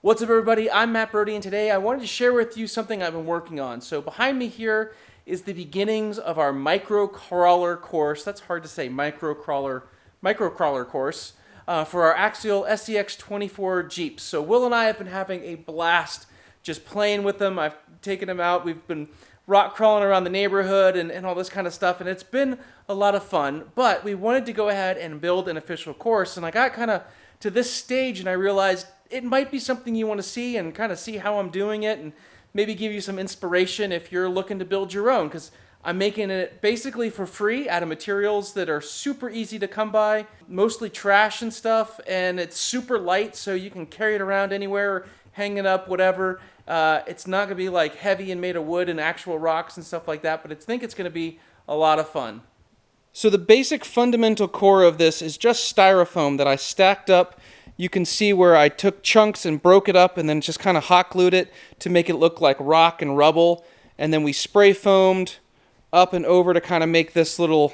What's up, everybody? I'm Matt Brody, and today I wanted to share with you something I've been working on. So behind me here is the beginnings of our micro-crawler course. That's hard to say, micro-crawler course for our Axial SCX24 Jeeps. So Will and I have been having a blast just playing with them. I've taken them out. We've been rock crawling around the neighborhood and all this kind of stuff, and it's been a lot of fun. But we wanted to go ahead and build an official course, and I got kind of to this stage, and I realized it might be something you want to see and kind of see how I'm doing it and maybe give you some inspiration if you're looking to build your own, because I'm making it basically for free out of materials that are super easy to come by, mostly trash and stuff, and it's super light so you can carry it around anywhere, hang it up, whatever. It's not going to be like heavy and made of wood and actual rocks and stuff like that, but I think it's going to be a lot of fun. So the basic fundamental core of this is just styrofoam that I stacked up. You can see where I took chunks and broke it up and then just kind of hot glued it to make it look like rock and rubble. And then we spray foamed up and over to kind of make this little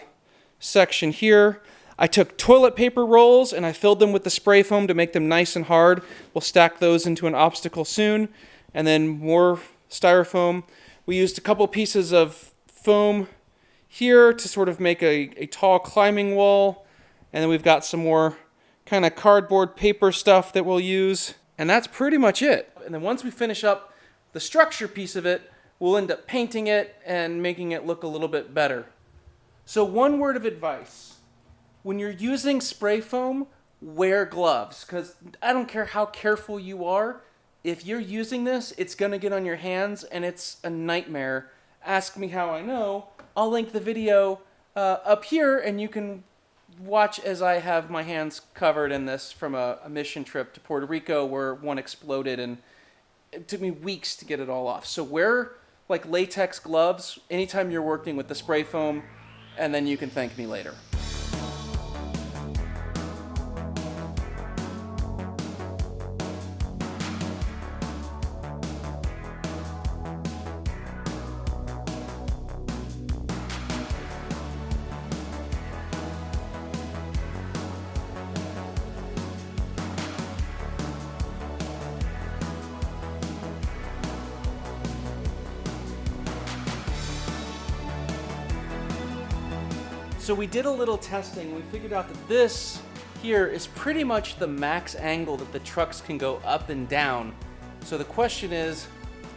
section here. I took toilet paper rolls and I filled them with the spray foam to make them nice and hard. We'll stack those into an obstacle soon. And then more styrofoam. We used a couple pieces of foam here to sort of make a tall climbing wall. And then we've got some more kind of cardboard paper stuff that we'll use. And that's pretty much it. And then once we finish up the structure piece of it, we'll end up painting it and making it look a little bit better. So one word of advice. When you're using spray foam, wear gloves. Because I don't care how careful you are, if you're using this, it's going to get on your hands and it's a nightmare. Ask me how I know. I'll link the video up here and you can watch as I have my hands covered in this from a mission trip to Puerto Rico where one exploded and it took me weeks to get it all off. So wear like latex gloves anytime you're working with the spray foam, and then you can thank me later. So we did a little testing. We figured out that this here is pretty much the max angle that the trucks can go up and down. So the question is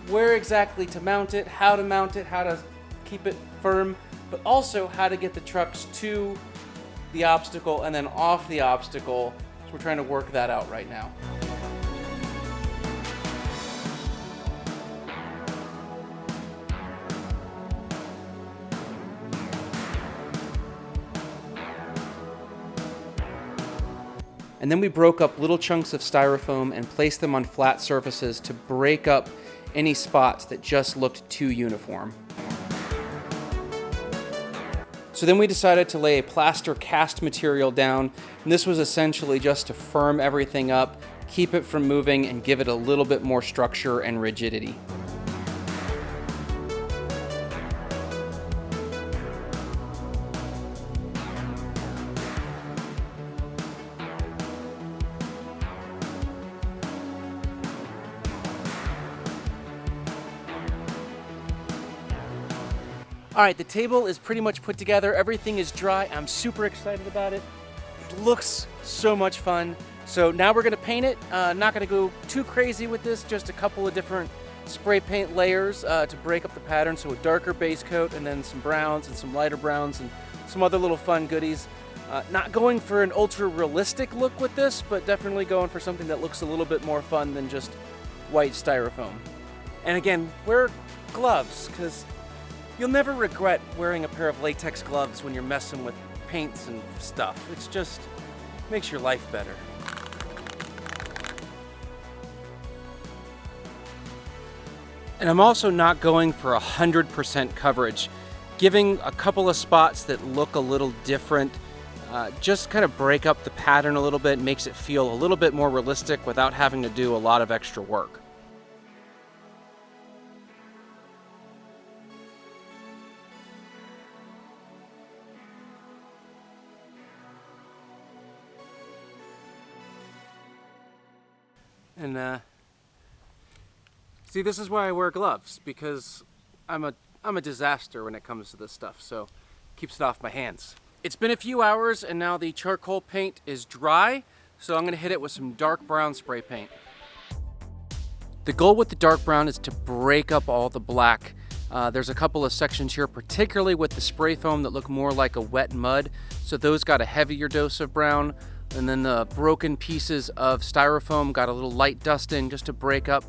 where exactly to mount it, how to keep it firm, but also how to get the trucks to the obstacle and then off the obstacle. So we're trying to work that out right now. And then we broke up little chunks of styrofoam and placed them on flat surfaces to break up any spots that just looked too uniform. So then we decided to lay a plaster cast material down, and this was essentially just to firm everything up, keep it from moving, and give it a little bit more structure and rigidity. All right, the table is pretty much put together. Everything is dry. I'm super excited about it. It looks so much fun. So now we're gonna paint it. Not gonna go too crazy with this, just a couple of different spray paint layers to break up the pattern. So a darker base coat and then some browns and some lighter browns and some other little fun goodies. Not going for an ultra realistic look with this, but definitely going for something that looks a little bit more fun than just white styrofoam. And again, wear gloves, because you'll never regret wearing a pair of latex gloves when you're messing with paints and stuff. It's just makes your life better. And I'm also not going for 100% coverage. Giving a couple of spots that look a little different, just kind of break up the pattern a little bit, makes it feel a little bit more realistic without having to do a lot of extra work. And See, this is why I wear gloves, because I'm a disaster when it comes to this stuff, so keeps it off my hands. It's been a few hours and now the charcoal paint is dry, so I'm gonna hit it with some dark brown spray paint. The goal with the dark brown is to break up all the black. There's a couple of sections here, particularly with the spray foam, that look more like a wet mud, so those got a heavier dose of brown. And then the broken pieces of styrofoam got a little light dusting just to break up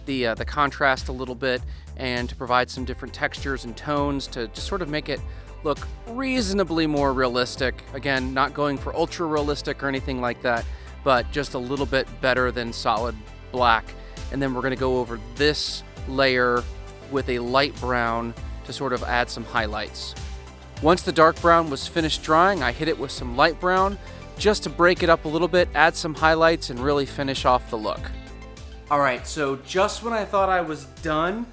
the contrast a little bit and to provide some different textures and tones to just sort of make it look reasonably more realistic. Again, not going for ultra realistic or anything like that, but just a little bit better than solid black. And then we're gonna go over this layer with a light brown to sort of add some highlights. Once the dark brown was finished drying, I hit it with some light brown just to break it up a little bit, add some highlights, and really finish off the look. All right, so just when I thought I was done,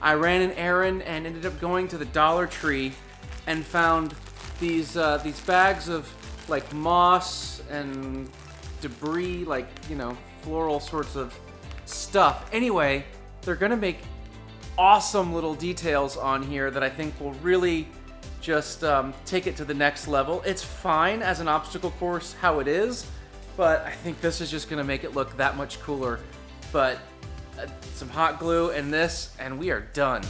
I ran an errand and ended up going to the Dollar Tree and found these bags of like moss and debris, like, you know, floral sorts of stuff. Anyway, they're gonna make awesome little details on here that I think will really just take it to the next level. It's fine as an obstacle course how it is, but I think this is just gonna make it look that much cooler. But some hot glue and this, and we are done.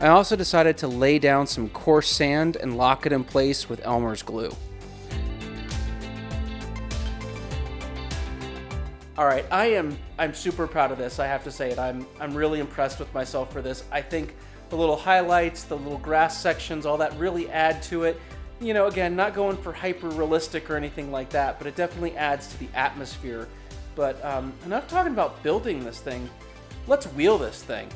I also decided to lay down some coarse sand and lock it in place with Elmer's glue. All right, I'm super proud of this. I have to say it. I'm really impressed with myself for this. I think the little highlights, the little grass sections, all that really add to it. You know, again, not going for hyper realistic or anything like that, but it definitely adds to the atmosphere. But enough talking about building this thing. Let's wheel this thing.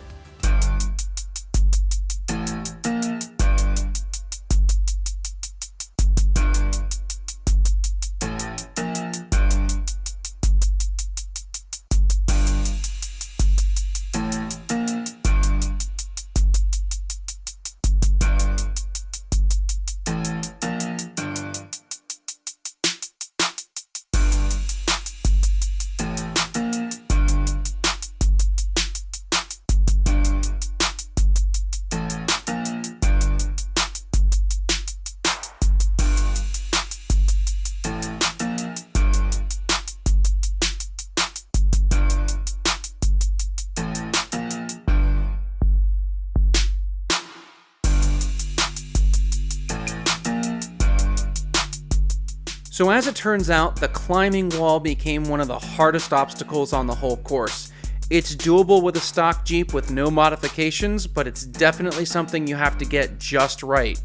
So as it turns out, the climbing wall became one of the hardest obstacles on the whole course. It's doable with a stock Jeep with no modifications, but it's definitely something you have to get just right.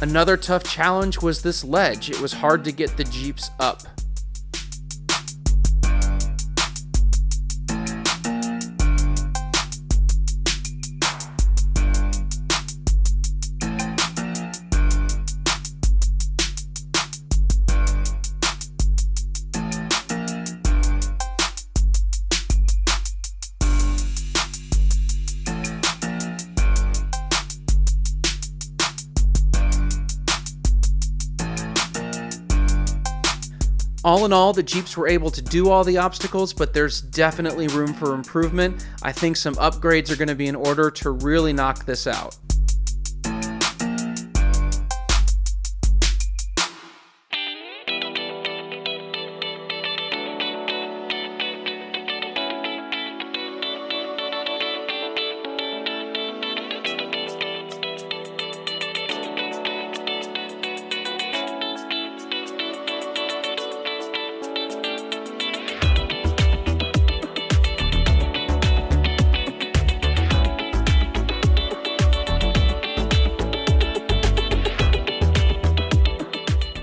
Another tough challenge was this ledge. It was hard to get the Jeeps up. All in all, the Jeeps were able to do all the obstacles, but there's definitely room for improvement. I think some upgrades are going to be in order to really knock this out.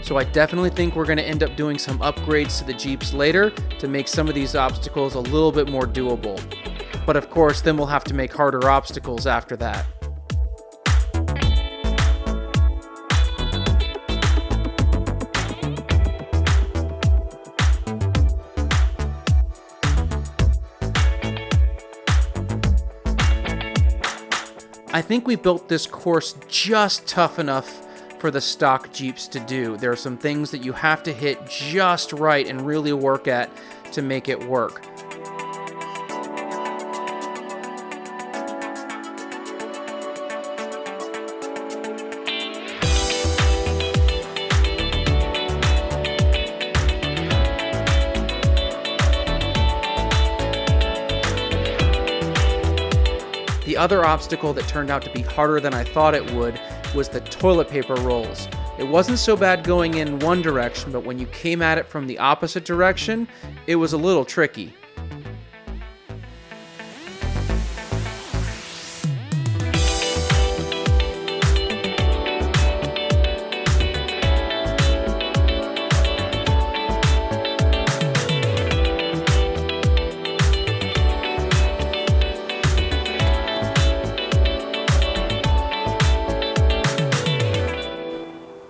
So I definitely think we're going to end up doing some upgrades to the Jeeps later to make some of these obstacles a little bit more doable. But of course, then we'll have to make harder obstacles after that. I think we built this course just tough enough for the stock Jeeps to do. There are some things that you have to hit just right and really work at to make it work. The other obstacle that turned out to be harder than I thought it would was the toilet paper rolls. It wasn't so bad going in one direction, but when you came at it from the opposite direction, it was a little tricky.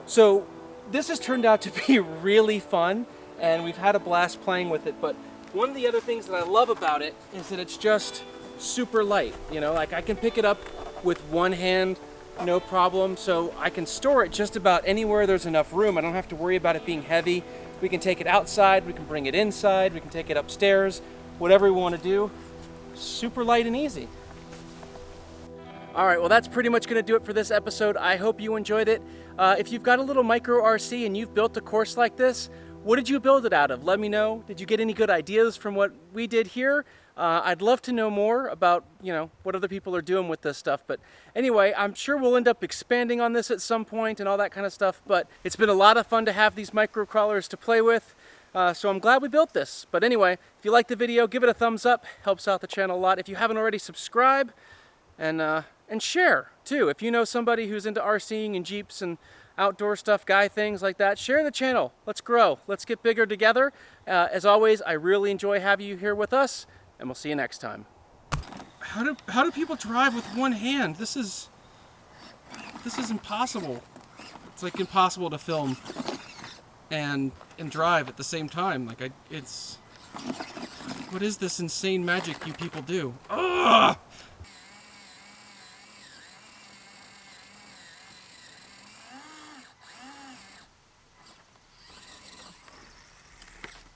So this has turned out to be really fun, and we've had a blast playing with it, but one of the other things that I love about it is that it's just super light. You know, like I can pick it up with one hand, no problem, so I can store it just about anywhere there's enough room. I don't have to worry about it being heavy. We can take it outside, we can bring it inside, we can take it upstairs, whatever we want to do. Super light and easy. All right, well, that's pretty much going to do it for this episode. I hope you enjoyed it. If you've got a little micro RC and you've built a course like this, what did you build it out of? Let me know. Did you get any good ideas from what we did here? I'd love to know more about, what other people are doing with this stuff. But anyway, I'm sure we'll end up expanding on this at some point and all that kind of stuff. But it's been a lot of fun to have these micro crawlers to play with. So I'm glad we built this. But anyway, if you liked the video, give it a thumbs up. Helps out the channel a lot. If you haven't already, subscribe and share too. If you know somebody who's into RCing and Jeeps and outdoor stuff, guy things like that, share the channel. Let's grow. Let's get bigger together. As always, I really enjoy having you here with us, and we'll see you next time. How do people drive with one hand? This is impossible. It's like impossible to film and drive at the same time. Like what is this insane magic you people do? Ugh!